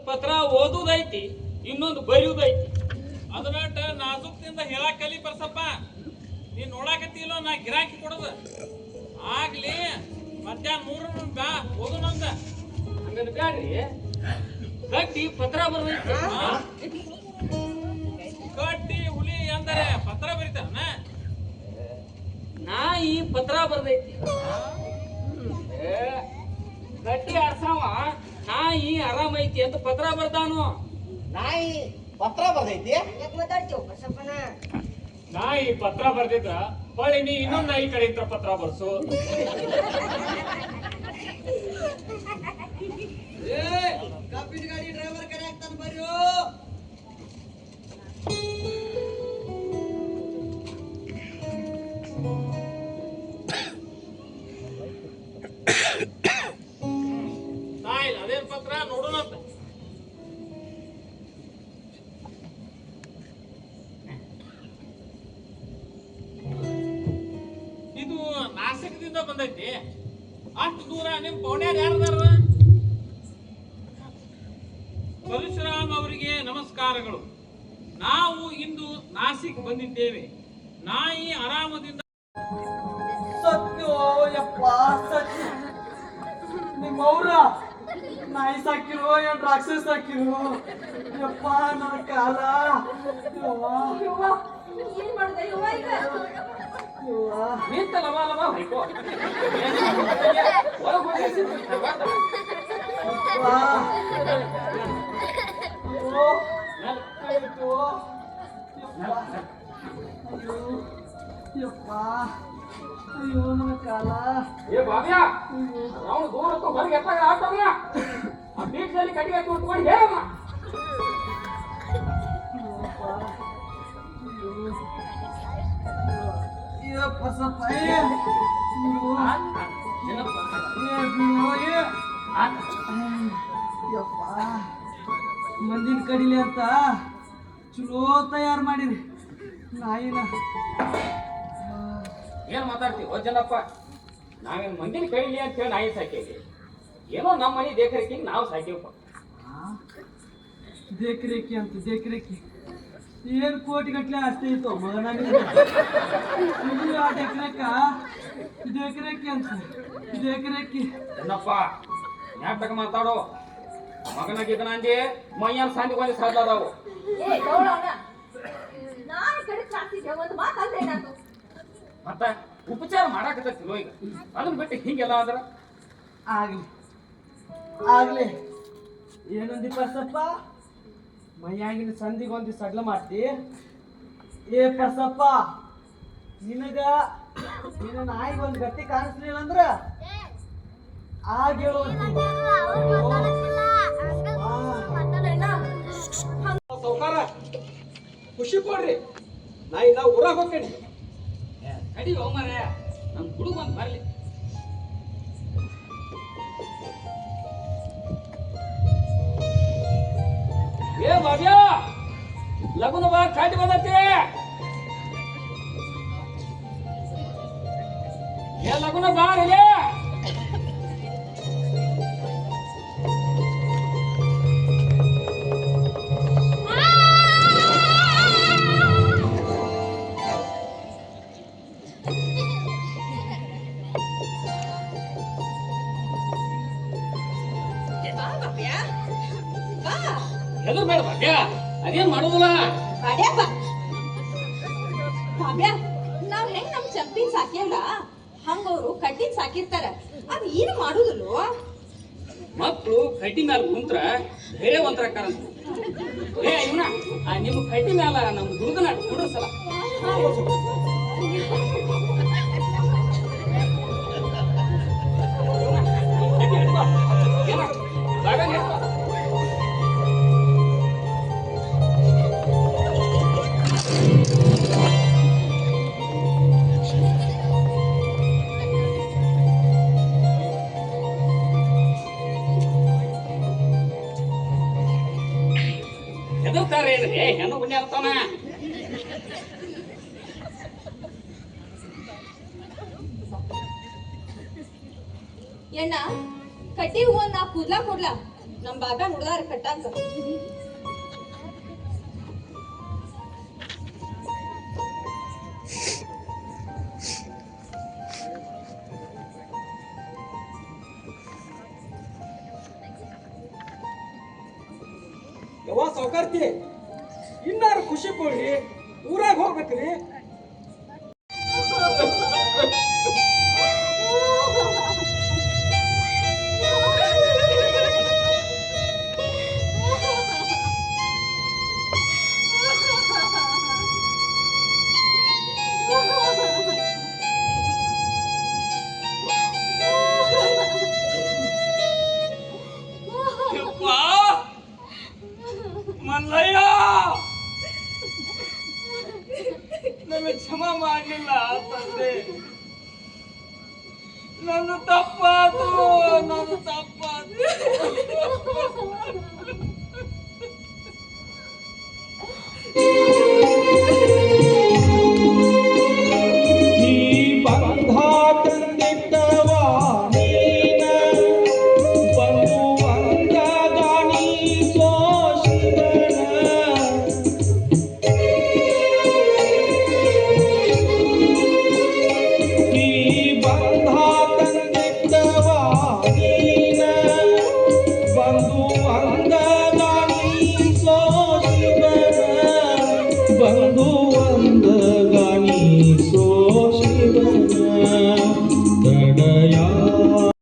ಪತ್ರ ಓದುದೈತಿ, ಇನ್ನೊಂದು ಬರೆಯುದೈತಿ. ಅದನ್ನ ನಾಜುಕ್ತಿಂದ ಹೇಳಕ್ ಕಲಿ ಬರ್ಸಪ್ಪ. ನೀನ್ ನೋಡಾಕತ್ತಿಲ್ಲೋ ನಾ ಗಿರಾಕಿ ಕೊಡೋದು ಆಗ್ಲಿ. ಮಧ್ಯಾಹ್ನ 3 ಬಾ ಓದು ನಂದ. ಹಂಗನ್ ಬ್ಯಾಡ್ರಿ, ಗಟ್ಟಿ ಪತ್ರ ಬರ್ದೈತಿ. ಗಟ್ಟಿ ಹುಲಿ ಅಂದರೆ ಪತ್ರ ಬರೀತಾನ. ನಾಯಿ ಪತ್ರ ಬರ್ದೈತಿ. ಗಟ್ಟಿ ಆಡ್ಸವ ನಾಯಿ ಆರಾಮೈತಿ ಅಂತ ಪತ್ರ ಬರ್ತಾನು. ನಾಯಿ ಪತ್ರ ಬರ್ದೈತಿ. ನಾಯಿ ಪತ್ರ ಬರ್ದಿದ್ರ ಹೊಳ್ಳಿ ನೀ ಇನ್ನೊಂದ್ ನಾಯಿ ಕಡೆಯಿಂದ ಪತ್ರ ಬರ್ಸು. ಕಬ್ಬಿನ ಗಾಡಿ ಡ್ರೈವರ್ ಕರೆ ಆಗ್ತಾನ ಬರ್ರು. ಅದೇನ್ ಪತ್ರ ನೋಡೋಣಂತ. ಇದು ನಾಸಿಕದಿಂದ ಬಂದೈತಿ. ಅಷ್ಟು ದೂರ ನಿಮ್ ಪೌಣ್ಯಾರ ಯಾರದಾರ? ಪರಶುರಾಮ್ ಅವರಿಗೆ ನಮಸ್ಕಾರಗಳು. ನಾವು ಇಂದು ನಾಸಿಕ್ ಬಂದಿದ್ದೇವೆ. ನಾಯಿ ಆರಾಮದಿಂದ ಸತ್ಯೋ ಯಪ್ಪ ಸತ್ಯ. ನಿಮ್ಮವ್ರ ನಾಯಿ ಸಾಕಿರೋ ಏನ್ ರಾಕ್ಷಸ ಸಾಕಿರೋ ಯಪ್ಪ ನನ್ನ ಕಾಲ. ಏನ್ ಮಾಡ್ದೆ ಯವ್ವ ಈಗ? ನಿಂತ ಲವ ಲವ ಹೊಯ್ಕೋ. ಒಳಗ್ ಹೋಗಿ ಸಿಕ್ಕಿರ್ತಾವ. ಯಪ್ಪ ಅಯ್ಯೋ ನನ್ನ ಕಾಲ. ಏ ಬಾಬ್ಯಾ, ನಾವು ದೂರ ಹೊರಗೆ ಎತ್ತಾಗ ಆಟೋಗ್ಯ ಆ ಬೀಚಲ್ಲಿ ಕಟ್ಟಿಗೆ ತುಟ್ಕೊಂಡು ಹೇಳಮ್ಮ. ಮಂದಿನ ಕಡಿಲಿ ಅಂತ ಚಲೋ ತಯಾರು ಮಾಡಿರಿ ನಾಯಿನ. ಏನ್ ಮಾತಾಡ್ತೀವಿ ಓಜನಪ್ಪ? ನಾವೇನ್ ಮಂದಿನ ಕೈಲಿ ಅಂತ ಹೇಳಿ ನಾಯಿ ಸಾಕೇವಿ. ಏನೋ ನಮ್ಮ ಮನೆ ದೇಖರೇಖಿಗೆ ನಾವು ಸಾಕೇವಪ್ಪ. ದೇಖರೇಖಿ ಅಂತ ದೇಖರೇಖಿ ಏನ್ ಕೋಟಿ ಗಟ್ಲೆ ಅಷ್ಟೇ ಇತ್ತು ಮಗನ. ದೇಖರೇಖ ದೇಖರೇಖಿ ಅಂತ ದೇಖರೇಖಿ. ಏನಪ್ಪ ಯಾಕ ಮಾತಾಡೋ? ಮಗನಾಗಿದ್ದನ ಅಂದಿ ಮೈಯನ್ ಸಂದಿ ಬಂದು ಸಾಧ್ಲಾದವು. ಏ ಗೌಡವನ, ನಾನು ಕಡೆ ಸಾಕ್ತಿದ್ದೆ ಒಂದು ಮಾತು ಅಂದ್ರೆ ಏನಾಯ್ತು? ಮತ್ತ ಉಪಚಾರ ಮಾಡಾಕತ್ತಿಲ್ವ ಈಗ? ಅದನ್ನ ಬಿಟ್ಟು ಹಿಂಗೆಲ್ಲ ಅಂದ್ರ ಆಗ್ಲಿ ಆಗ್ಲಿ. ಏನಂದಿ ಪರ್ಸಪ್ಪ? ಮೈಯಾಗಿನ ಸಂದಿಗೊಂದಿ ಸಡ್ಲ ಮಾಡ್ತಿ. ಏ ಪರ್ಸಪ್ಪ, ನಿನಗ ನಿನ್ನ ನಾಯಿಗೆ ಒಂದು ಗಟ್ಟಿ ಕಾಣಿಸ್ಲಿಲ್ಲ ಅಂದ್ರ ಆಗ ಸೌಕಾರ ಖುಷಿ ಕೊಡ್ರಿ. ನಾ ಇಲ್ಲ ಊರಾಗ ಹೋಗ್ತೇನೆ. ಕಡಿ ಹೋಮರ ನಮ್ ಹುಡುಗ ಒಂದ್ ಬರ್ಲಿ. ಏ ಬಾಬ್ಯಾ, ಲಗುನ ಬಾ, ಕಾಟಿ ಬಂದತಿ. ಏ ಲಗುನ ಬಾ ರಿಲೇ. ಹೆದರ್ ಬೇಡ ಭಾಗ್ಯ, ಅದೇನ್ ಮಾಡೋದಿಲ್ಲ. ಭಾಗ್ಯ, ನಾವ್ ಹೆಂಗ್ ನಮ್ ಚಂಪಿನ್ ಸಾಕ್ಯಲ್ಲ ಹಂಗ ಅವ್ರು ಕಡ್ಡಿನ್ ಸಾಕಿರ್ತಾರ. ಅದ್ ಏನು ಮಾಡುದಿಲ್ಲ. ಮಕ್ಕಳು ಕಡ್ಡಿ ಮ್ಯಾಲ ಕುಂತ್ರ ಧೈರ್ಯವಂತರ ಏ ಇವನ ನಿಮ್ಮ ಕಡ್ಡಿ ಮ್ಯಾಲ ನಮ್ ಹುಡುಗನ ಕುಂಡ್ರಸಲ್ಲ. ಹೆದರ್ತಾರೇನ್ರಿ? ಹೆಣ್ಣು ಗುಂಡಿ ಆಗ್ತಾನ. ಎಣ್ಣ ಕಡ್ಡಿ ಹೂವನ್ನ ಕೂದ್ಲಾ ಕೊಡ್ಲಾ? ನಮ್ ಬಾಗ ನುಡ್ದಾರ ಕಟ್ಟಾಕ. ಯವ್ವ ಸಾವುಕಾರ್ತಿ ಇನ್ನಾರು ಖುಷಿ ಕೊಡ್ರಿ, ಊರಾಗ ಹೋಗ್ಬೇಕ್ರಿ. ಯಪ್ಪ ಮಲ್ಲಯ್ಯ, ನನ್ನ ಕ್ಷಮ ಮಾಡಲಿಲ್ಲ ತಂದೆ. ನನ್ನ ತಪ್ಪಾತು.